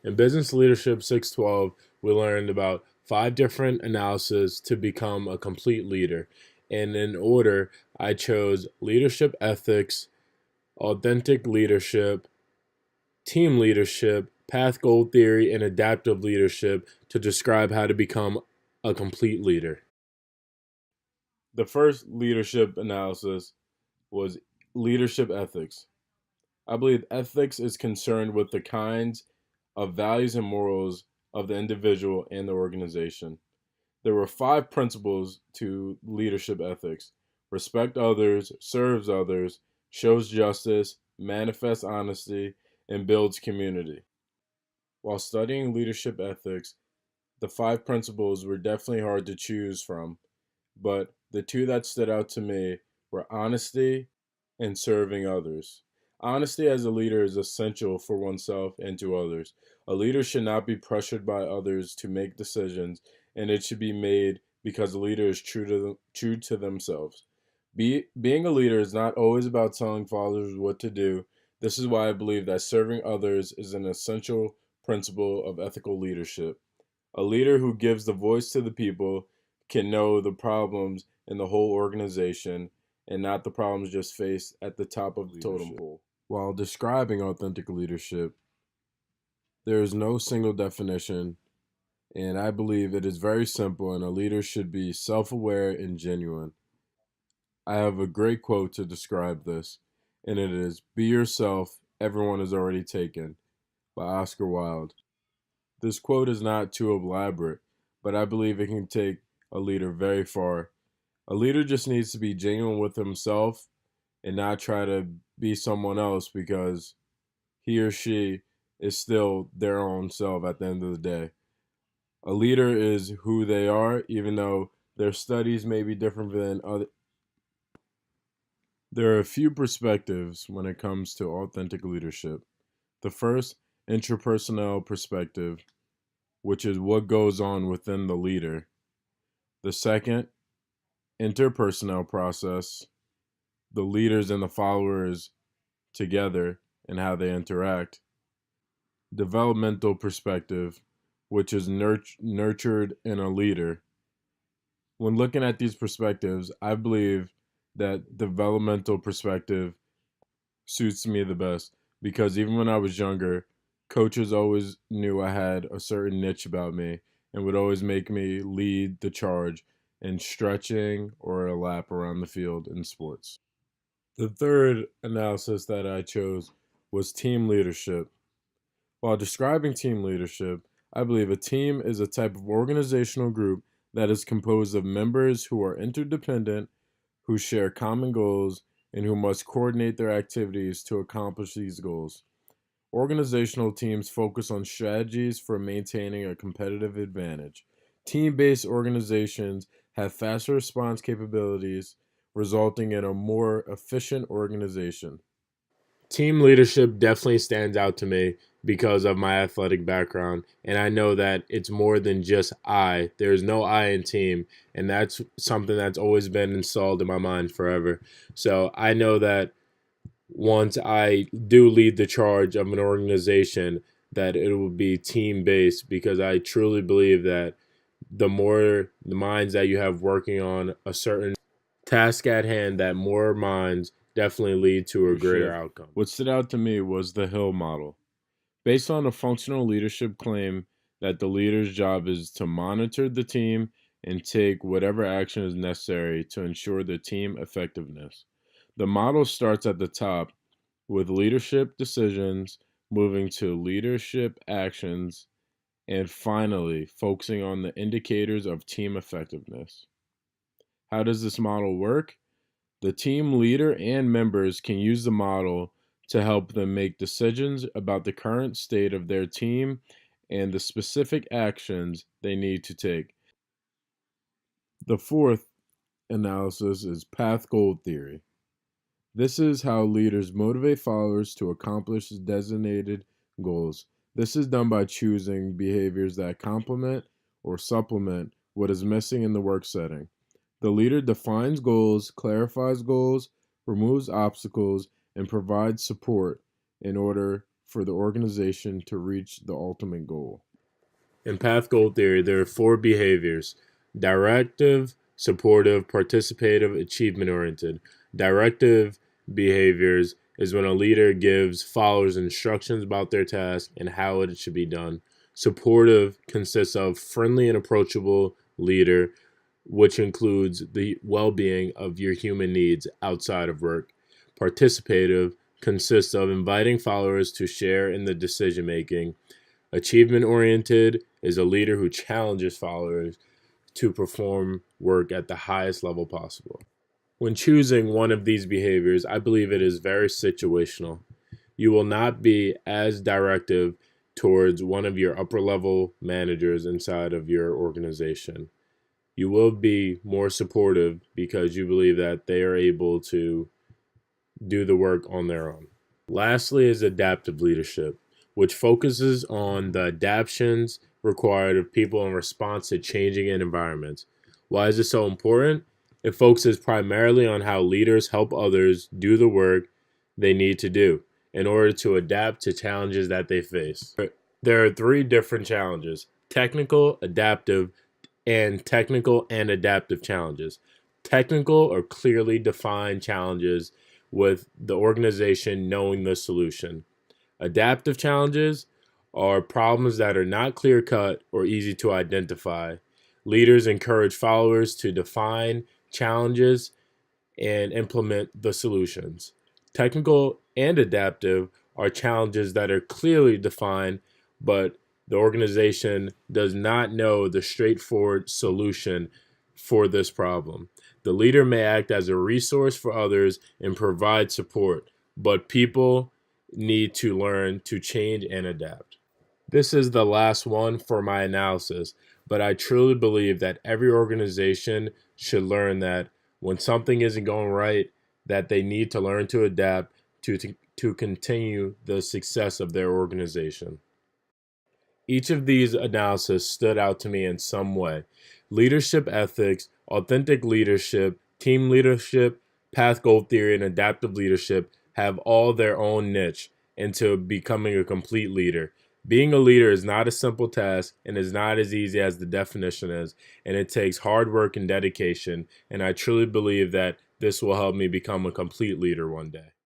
In Business Leadership 612, we learned about 5 different analyses to become a complete leader. And in order, I chose leadership ethics, authentic leadership, team leadership, path goal theory, and adaptive leadership to describe how to become a complete leader. The first leadership analysis was leadership ethics. I believe ethics is concerned with the kinds of values and morals of the individual and the organization. There were 5 principles to leadership ethics: respect others, serves others, shows justice, manifests honesty, and builds community. While studying leadership ethics, the 5 principles were definitely hard to choose from, but the two that stood out to me were honesty and serving others. Honesty as a leader is essential for oneself and to others. A leader should not be pressured by others to make decisions, and it should be made because the leader is true to themselves. Being a leader is not always about telling followers what to do. This is why I believe that serving others is an essential principle of ethical leadership. A leader who gives the voice to the people can know the problems in the whole organization and not the problems just faced at the top of the totem pole. While describing authentic leadership, there is no single definition, and I believe it is very simple, and a leader should be self aware and genuine. I have a great quote to describe this, and it is: "Be yourself, everyone is already taken," by Oscar Wilde. This quote is not too elaborate, but I believe it can take a leader very far. A leader just needs to be genuine with himself and not try to be someone else because he or she is still their own self at the end of the day. A leader is who they are, even though their studies may be different than other. There are a few perspectives when it comes to authentic leadership. The first, interpersonal perspective, which is what goes on within the leader. The second, interpersonal process, the leaders and the followers together and how they interact. Developmental perspective, which is nurtured in a leader. When looking at these perspectives, I believe that developmental perspective suits me the best because even when I was younger, coaches always knew I had a certain niche about me and would always make me lead the charge in stretching or a lap around the field in sports. The third analysis that I chose was team leadership. While describing team leadership, I believe a team is a type of organizational group that is composed of members who are interdependent, who share common goals, and who must coordinate their activities to accomplish these goals. Organizational teams focus on strategies for maintaining a competitive advantage. Team based organizations have faster response capabilities, resulting in a more efficient organization. Team leadership definitely stands out to me because of my athletic background, and I know that it's more than just I. There's no I in team, and that's something that's always been installed in my mind forever. So I know that once I do lead the charge of an organization, that it will be team based because I truly believe that the more the minds that you have working on a certain task at hand, that more minds definitely lead to a greater outcome. What stood out to me was the Hill model. Based on a functional leadership claim that the leader's job is to monitor the team and take whatever action is necessary to ensure the team effectiveness. The model starts at the top with leadership decisions, moving to leadership actions, and finally focusing on the indicators of team effectiveness. How does this model work? The team leader and members can use the model to help them make decisions about the current state of their team and the specific actions they need to take. The fourth analysis is path goal theory. This is how leaders motivate followers to accomplish designated goals. This is done by choosing behaviors that complement or supplement what is missing in the work setting. The leader defines goals, clarifies goals, removes obstacles, and provides support in order for the organization to reach the ultimate goal. In path goal theory, there are four behaviors: directive, supportive, participative, achievement oriented. Directive behaviors is when a leader gives followers instructions about their task and how it should be done. Supportive consists of friendly and approachable leader, which includes the well being of your human needs outside of work. Participative consists of inviting followers to share in the decision making. Achievement oriented is a leader who challenges followers to perform work at the highest level possible. When choosing one of these behaviors, I believe it is very situational. You will not be as directive towards one of your upper level managers inside of your organization. You will be more supportive because you believe that they are able to do the work on their own. Lastly, is adaptive leadership, which focuses on the adaptations required of people in response to changing environments. Why is this so important? It focuses primarily on how leaders help others do the work they need to do in order to adapt to challenges that they face. There are three different challenges: technical and adaptive challenges. Technical are clearly defined challenges with the organization knowing the solution. Adaptive challenges are problems that are not clear cut or easy to identify. Leaders encourage followers to define challenges and implement the solutions. Technical and adaptive are challenges that are clearly defined, but the organization does not know the straightforward solution for this problem. The leader may act as a resource for others and provide support, but people need to learn to change and adapt. This is the last one for my analysis, but I truly believe that every organization should learn that when something isn't going right, that they need to learn to adapt to continue the success of their organization. Each of these analyses stood out to me in some way. Leadership ethics, authentic leadership, team leadership, path goal theory, and adaptive leadership have all their own niche into becoming a complete leader. Being a leader is not a simple task and is not as easy as the definition is, and it takes hard work and dedication. And I truly believe that this will help me become a complete leader one day.